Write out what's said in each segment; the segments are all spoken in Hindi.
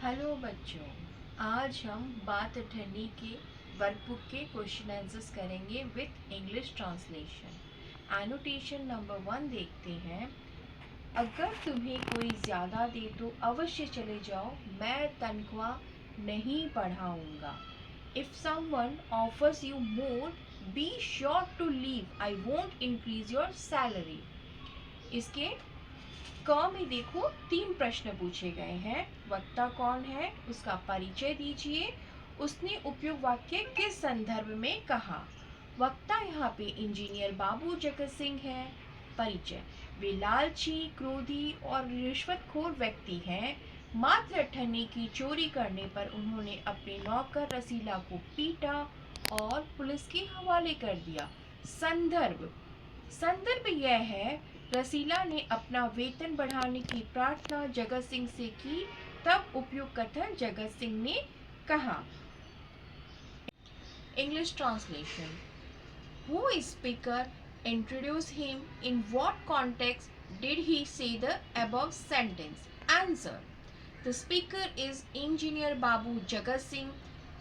हेलो बच्चों, आज हम बात अठन्नी के वर्कबुक के क्वेश्चन आंसर्स करेंगे with English translation. Annotation number 1 देखते हैं। अगर तुम्हें कोई ज़्यादा दे तो अवश्य चले जाओ, मैं तनख्वाह नहीं बढ़ाऊंगा। If someone offers you more, be sure to leave, I won't increase your salary. इसके क में देखो 3 प्रश्न पूछे गए हैं। वक्ता कौन है, उसका परिचय दीजिए, उसने उपयुक्त वाक्य किस संदर्भ में कहा। वक्ता यहाँ पे इंजीनियर बाबू जगत सिंह है। परिचय, वे लालची, क्रोधी और रिश्वतखोर व्यक्ति हैं। मात्र अठन्नी की चोरी करने पर उन्होंने अपने नौकर रसीला को पीटा और पुलिस के हवाले कर दिया। संदर्भ संदर्भ यह है, रसीला ने अपना वेतन बढ़ाने की प्रार्थना जगत सिंह से की, तब उपयुक्त कथन जगत सिंह ने कहा। English translation, Who is speaker? Introduce him. In what context did he say the above sentence? Answer. The speaker is Engineer Babu Jagat Singh.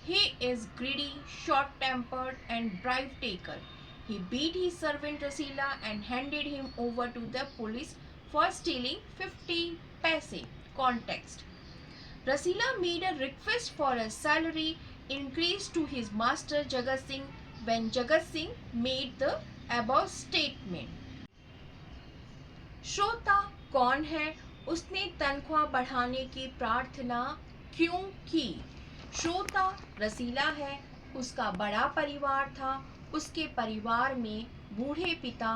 He is greedy, short-tempered and bribe taker. He beat his servant Rasila and handed him over to the police for stealing 50 paise. Context. Rasila made a request for a salary increase to his master Jagat Singh when Jagat Singh made the above statement. श्रोता कौन है, उसने तनख्वाह बढ़ाने की प्रार्थना क्यों की। श्रोता रसीला है, उसका बड़ा परिवार था। उसके परिवार में बूढ़े पिता,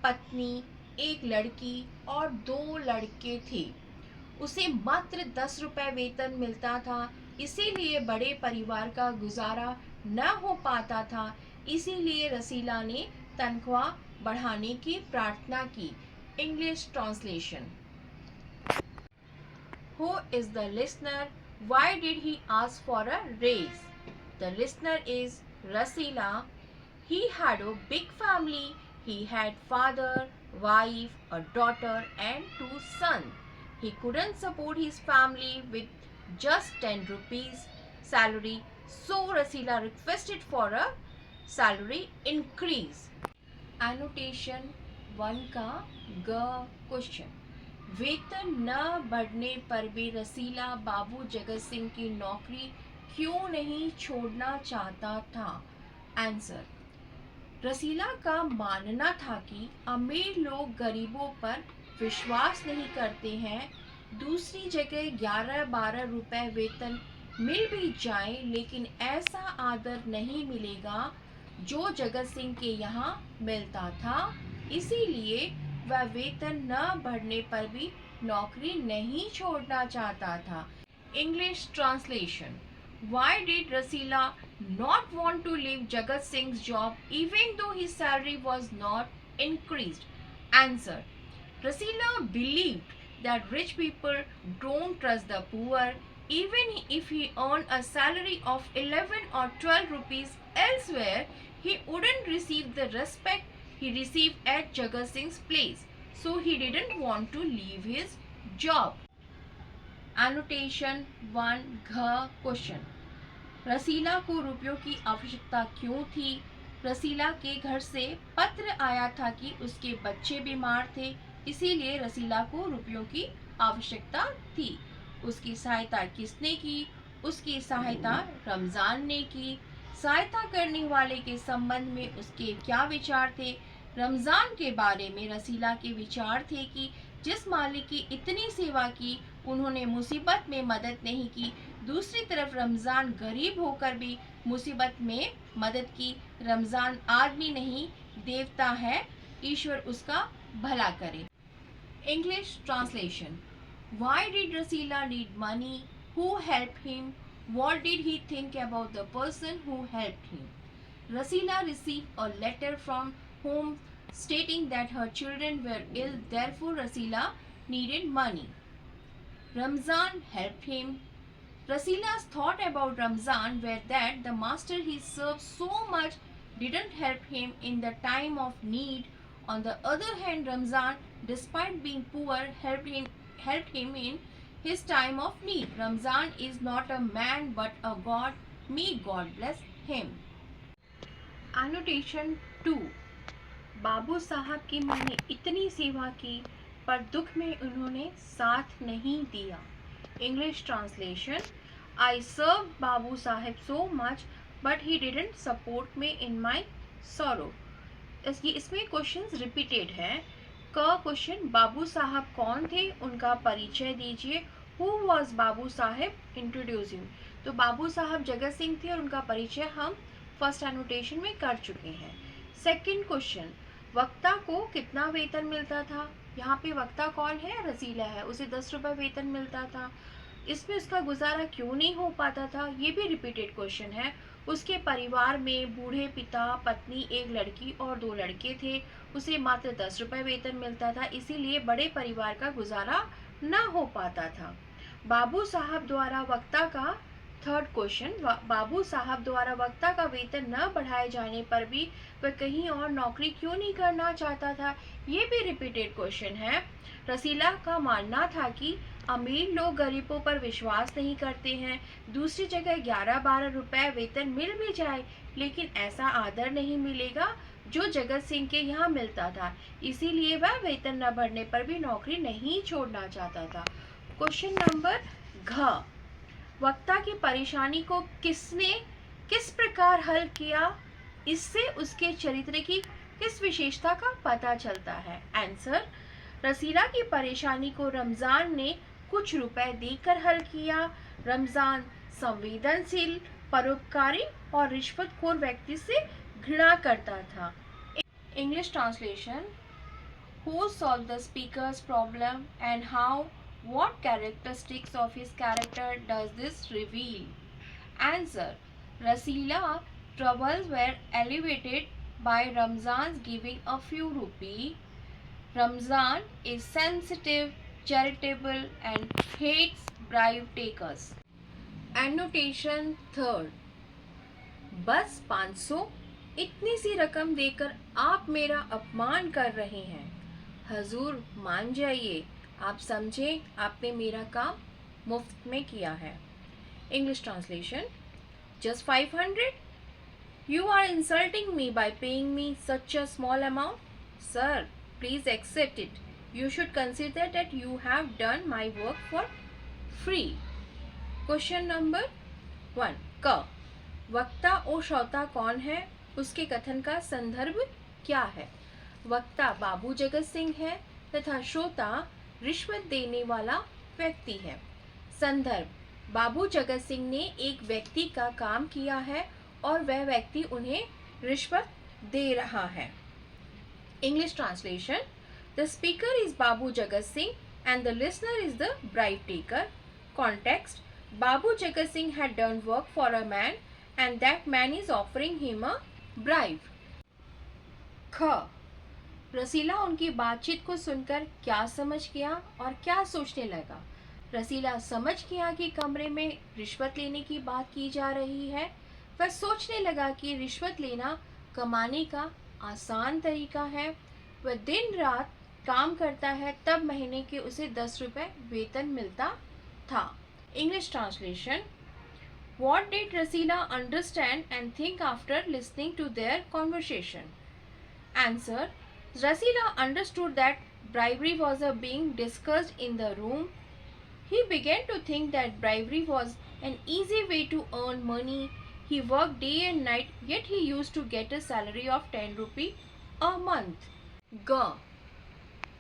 पत्नी, एक लड़की और 2 लड़के थे। उसे मात्र 10 रुपए वेतन मिलता था, इसीलिए बड़े परिवार का गुजारा न हो पाता था। इसीलिए रसीला ने तनख्वाह बढ़ाने की प्रार्थना की। English translation, Who is the listener? Why did he ask for a raise? The listener is Rasila. He had a big family. He had father, wife, a daughter and 2 sons. He couldn't support his family with just 10 rupees salary, so Rasila requested for a salary increase. Annotation 1 का ग क्वेश्चन, वेतन न बढ़ने पर भी रसीला बाबू जगत सिंह की नौकरी क्यों नहीं छोड़ना चाहता था। आंसर, रसीला का मानना था कि अमीर लोग गरीबों पर विश्वास नहीं करते हैं। दूसरी जगह 11-12 रुपए वेतन मिल भी जाए, लेकिन ऐसा आदर नहीं मिलेगा जो जगत सिंह के यहाँ मिलता था। इसीलिए वह वेतन न बढ़ने पर भी नौकरी नहीं छोड़ना चाहता था। English translation, Why did Rasila not want to leave Jagat Singh's job even though his salary was not increased? Answer, Rasila believed that rich people don't trust the poor. Even if he earned a salary of 11 or 12 rupees elsewhere, he wouldn't receive the respect he received at Jagat Singh's place. So he didn't want to leave his job. Annotation 1 घ क्वेश्चन, रसीला को रुपयों की आवश्यकता क्यों थी। रसीला के घर से पत्र आया था कि उसके बच्चे बीमार थे, इसीलिए रसीला को रुपयों की आवश्यकता थी। उसकी सहायता किसने की। उसकी सहायता रमज़ान ने की। सहायता करने वाले के संबंध में उसके क्या विचार थे। रमज़ान के बारे में रसीला के विचार थे कि जिस मालिक की इतनी सेवा की, उन्होंने मुसीबत में मदद नहीं की। दूसरी तरफ रमज़ान गरीब होकर भी मुसीबत में मदद की। रमज़ान आदमी नहीं देवता है, ईश्वर उसका भला करे। English translation, Why did Rasila need money? Who helped him? What did he think about the person who helped him? Rasila received a letter from home stating that her children were ill, therefore Rasila needed money. Ramzan helped him. Rasila's thought about Ramzan were that the master he served so much didn't help him in the time of need. On the other hand, Ramzan, despite being poor, helped him in his time of need. Ramzan is not a man but a God. May God bless him. Annotation 2. बाबू साहब की मैंने इतनी सेवा की पर दुख में उन्होंने साथ नहीं दिया. English translation. I served Babu Sahib so much but he didn't support me in my sorrow. इसमें क्वेश्चंस रिपीटेड हैं. का क्वेश्चन, बाबू साहब कौन थे, उनका परिचय दीजिए. हु वॉज बाबू साहब, इंट्रोड्यूस हिम. तो बाबू साहब जगत सिंह थे और उनका परिचय हम फर्स्ट एनोटेशन में कर चुके हैं. सेकंड क्वेश्चन, वक्ता को कितना वेतन मिलता था. यहाँ पे वक्ता कौन है, रसीला है, उसे 10 रुपये वेतन मिलता था. इसमें उसका गुजारा क्यों नहीं हो पाता था, ये भी रिपीटेड क्वेश्चन है. उसके परिवार में बूढ़े पिता, पत्नी, एक लड़की और 2 लड़के थे. उसे मात्र 10 रुपये वेतन मिलता था, इसीलिए बड़े परिवार का गुजारा न हो पाता था. बाबू साहब द्वारा वक्ता का, थर्ड क्वेश्चन, बाबू साहब द्वारा वक्ता का वेतन न बढ़ाए जाने पर भी वह कहीं और नौकरी क्यों नहीं करना चाहता था, ये भी रिपीटेड क्वेश्चन है. रसीला का मानना था कि अमीर लोग गरीबों पर विश्वास नहीं करते हैं. दूसरी जगह 11-12 रुपए वेतन मिल भी जाए लेकिन ऐसा आदर नहीं मिलेगा जो जगत सिंह के यहाँ मिलता था, इसीलिए वह वेतन न बढ़ने पर भी नौकरी नहीं छोड़ना चाहता था. क्वेश्चन नंबर घ, वक्ता की परेशानी को किसने किस प्रकार हल किया, इससे उसके चरित्र की किस विशेषता का पता चलता है. आंसर, रसीला की परेशानी को रमजान ने कुछ रुपए देकर हल किया. रमजान संवेदनशील, परोपकारी और रिश्वतखोर व्यक्ति से घृणा करता था. English translation. Who solved the speaker's problem and how? What characteristics of his character does this reveal? Answer. Rasila troubles were alleviated by Ramzan's giving a few rupees. Ramzan is sensitive, charitable and hates bribe takers. Annotation third. बस 500, इतनी सी रकम देकर आप मेरा अपमान कर रहे हैं. हजूर मान जाइए, आप समझे आपने मेरा काम मुफ्त में किया है. English translation. Just 500? You are insulting me by paying me such a small amount? Sir, please accept it. You should consider that you have done my work for free. Question number 1. क, वक्ता और श्रोता कौन है, उसके कथन का संदर्भ क्या है. वक्ता बाबू जगत सिंह है तथा श्रोता रिश्वत देने वाला व्यक्ति है. संदर्भ, बाबू जगत सिंह ने एक व्यक्ति का काम किया है और वह व्यक्ति उन्हें रिश्वत दे रहा है. English translation. The speaker is Babu Jagat Singh and the listener is the bribe taker. Context. Babu Jagat Singh had done work for a man and that man is offering him a bribe. ख, रसीला उनकी बातचीत को सुनकर क्या समझ गया और क्या सोचने लगा. रसीला समझ गया कि कमरे में रिश्वत लेने की बात की जा रही है. वह सोचने लगा कि रिश्वत लेना कमाने का आसान तरीका है. वह दिन रात काम करता है तब महीने के उसे 10 रुपये वेतन मिलता था. English translation. What did Rasila understand and think after listening to their conversation? Answer. Rasila understood that bribery was being discussed in the room. He began to think that bribery was an easy way to earn money. He worked day and night, yet he used to get a salary of 10 rupees a month. G,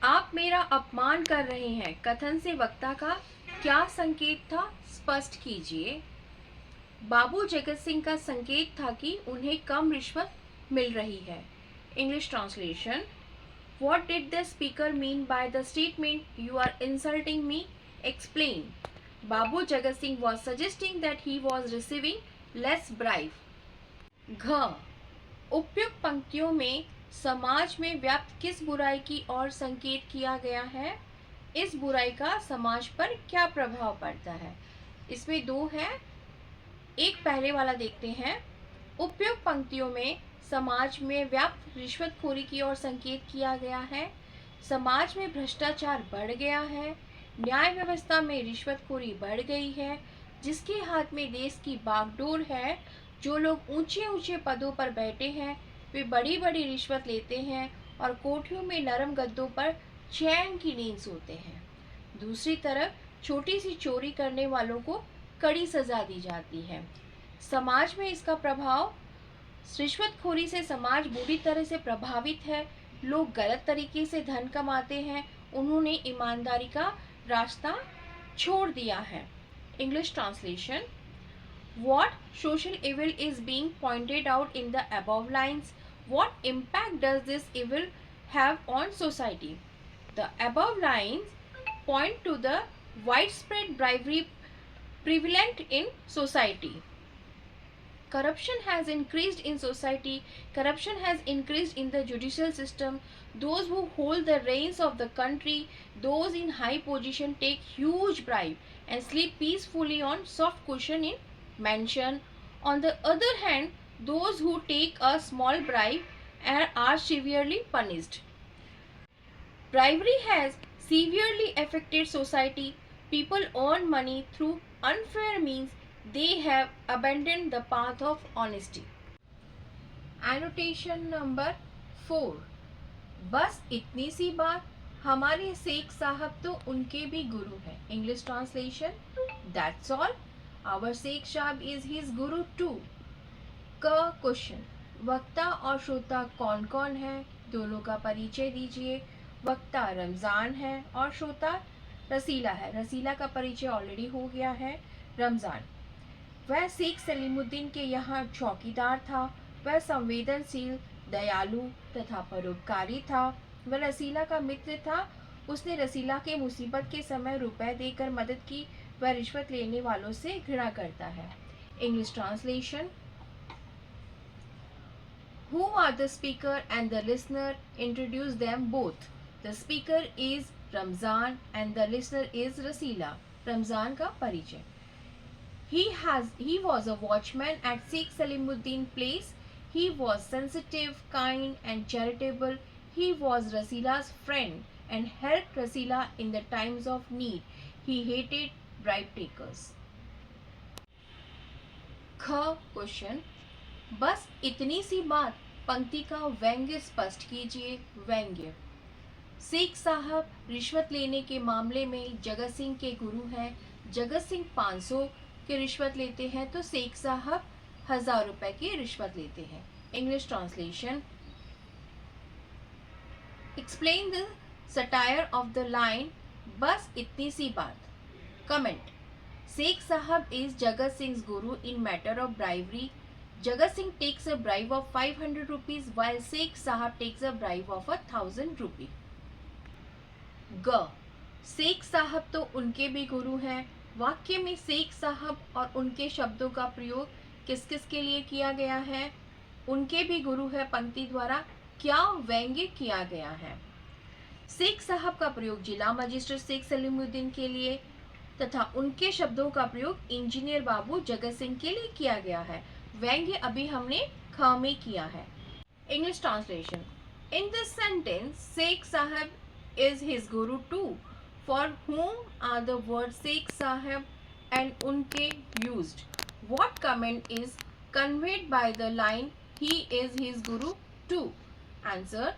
आप मेरा अपमान कर रहे हैं, कथन से वक्ता का क्या संकेत था, स्पष्ट कीजिए. बाबू जगत सिंह का संकेत था कि उन्हें कम रिश्वत मिल रही है. English translation. What did the speaker mean by the statement you are insulting me? Explain. Babu Jagat Singh was suggesting that he was receiving less bribe. घ, उपयुक्त पंक्तियों में समाज में व्याप्त किस बुराई की ओर संकेत किया गया है. इस बुराई का समाज पर क्या प्रभाव पड़ता है. इसमें 2 है, एक पहले वाला देखते हैं. उपयुक्त पंक्तियों में समाज में व्याप्त रिश्वतखोरी की ओर संकेत किया गया है. समाज में भ्रष्टाचार बढ़ गया है. न्याय व्यवस्था में रिश्वतखोरी बढ़ गई है। जिसके हाथ में देश की बागडोर है, जो लोग ऊंचे ऊंचे पदों पर बैठे हैं, वे बड़ी बड़ी रिश्वत लेते हैं और कोठरियों में नरम गद्दों पर चैन की नींद सोते हैं। दूसरी तरफ छोटी सी चोरी करने वालों को कड़ी सजा दी जाती है। समाज में इसका प्रभाव, रिश्वतखोरी से समाज बुरी तरह से प्रभावित है। लोग गलत तरीके से धन कमाते हैं, उन्होंने ईमानदारी का रास्ता छोड़ दिया है। English translation: What social evil is being pointed out in the above lines? What impact does this evil have on society? The above lines point to the widespread bribery prevalent in society. Corruption has increased in society. Corruption has increased in the judicial system. Those who hold the reins of the country, those in high position, take huge bribe and sleep peacefully on soft cushion in mansion. On the other hand, those who take a small bribe are severely punished. Bribery has severely affected society. People earn money through unfair means. They have abandoned the path of honesty. Annotation number 4. बस इतनी सी बात, हमारे शेख साहब तो उनके भी गुरु हैं। English translation: That's all. Our Sheikh Sahab is his guru too. Question: वक्ता और श्रोता कौन कौन है? दोनों का परिचय दीजिए। वक्ता रमज़ान है और श्रोता रसीला है। रसीला का परिचय ऑलरेडी हो गया है। रमज़ान: वह शेख सलीमुद्दीन के यहाँ चौकीदार था। वह संवेदनशील, दयालु तथा परोपकारी था। वह रसीला का मित्र था। उसने रसीला के मुसीबत के समय रुपए देकर मदद की। वह रिश्वत लेने वालों से घृणा करता है। English translation: Who are the speaker and the listener? Introduce them both. The speaker is Ramzan and the listener is Rasila. Ramzan का परिचय: He was a watchman at Sheikh Salimuddin Place. He was sensitive, kind and charitable. He was Rasila's friend and helped Rasila in the times of need. He hated bribe takers. Question: बस इतनी सी बात पंक्ति का व्यंग्य स्पष्ट कीजिए। व्यंग्य: शेख साहब रिश्वत लेने के मामले में जगत सिंह के गुरु हैं। जगत सिंह 500 की रिश्वत लेते हैं तो शेख साहब 1000 रुपए की रिश्वत लेते हैं। English translation: explain the satire of the line बस इतनी सी बात। Comment: Sheikh Sahab is Jagat Singh's guru in matter of bribery. Jagat Singh takes a bribe of 500 rupees while Sheikh Sahab takes a bribe of 1000 rupees. Sheikh साहब तो उनके भी गुरु हैं। वाक्य में शेख साहब और उनके शब्दों का प्रयोग किस किस के लिए किया गया है? उनके भी गुरु है पंक्ति द्वारा क्या व्यंग्य किया गया है? शेख साहब का प्रयोग जिला मजिस्ट्रेट शेख सलीमुद्दीन के लिए तथा उनके शब्दों का प्रयोग इंजीनियर बाबू जगत सिंह के लिए किया गया है। व्यंग्य अभी हमने ख में किया है। English translation: in this sentence Sheikh Sahab is his guru too. For whom are the words Sheikh Sahib and unke used? What comment is conveyed by the line he is his guru too? Answer: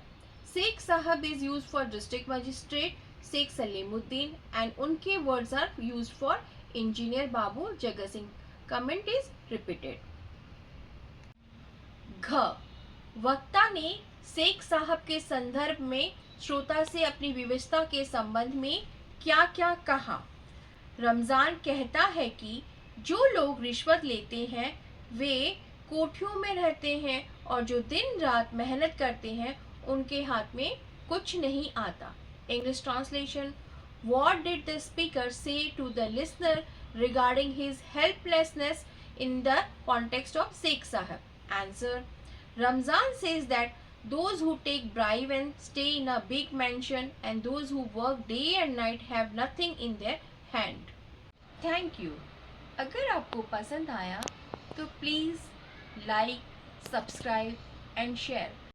Sheikh Sahib is used for district magistrate Sheikh Salimuddin and unke words are used for engineer Babu Jagat Singh. Comment is repeated. वक्ता ने शेख साहब के संदर्भ में श्रोता से अपनी विविधता के संबंध में क्या क्या कहा? रमज़ान कहता है कि जो लोग रिश्वत लेते हैं वे कोठियों में रहते हैं और जो दिन रात मेहनत करते हैं उनके हाथ में कुछ नहीं आता। English translation: What did the speaker say to the listener regarding his helplessness in the context of Sheikh Sahib? Answer: Ramzan says that those who take bribe and stay in a big mansion and those who work day and night have nothing in their hand. Thank you. अगर आपको पसंद आया तो please like, subscribe and share.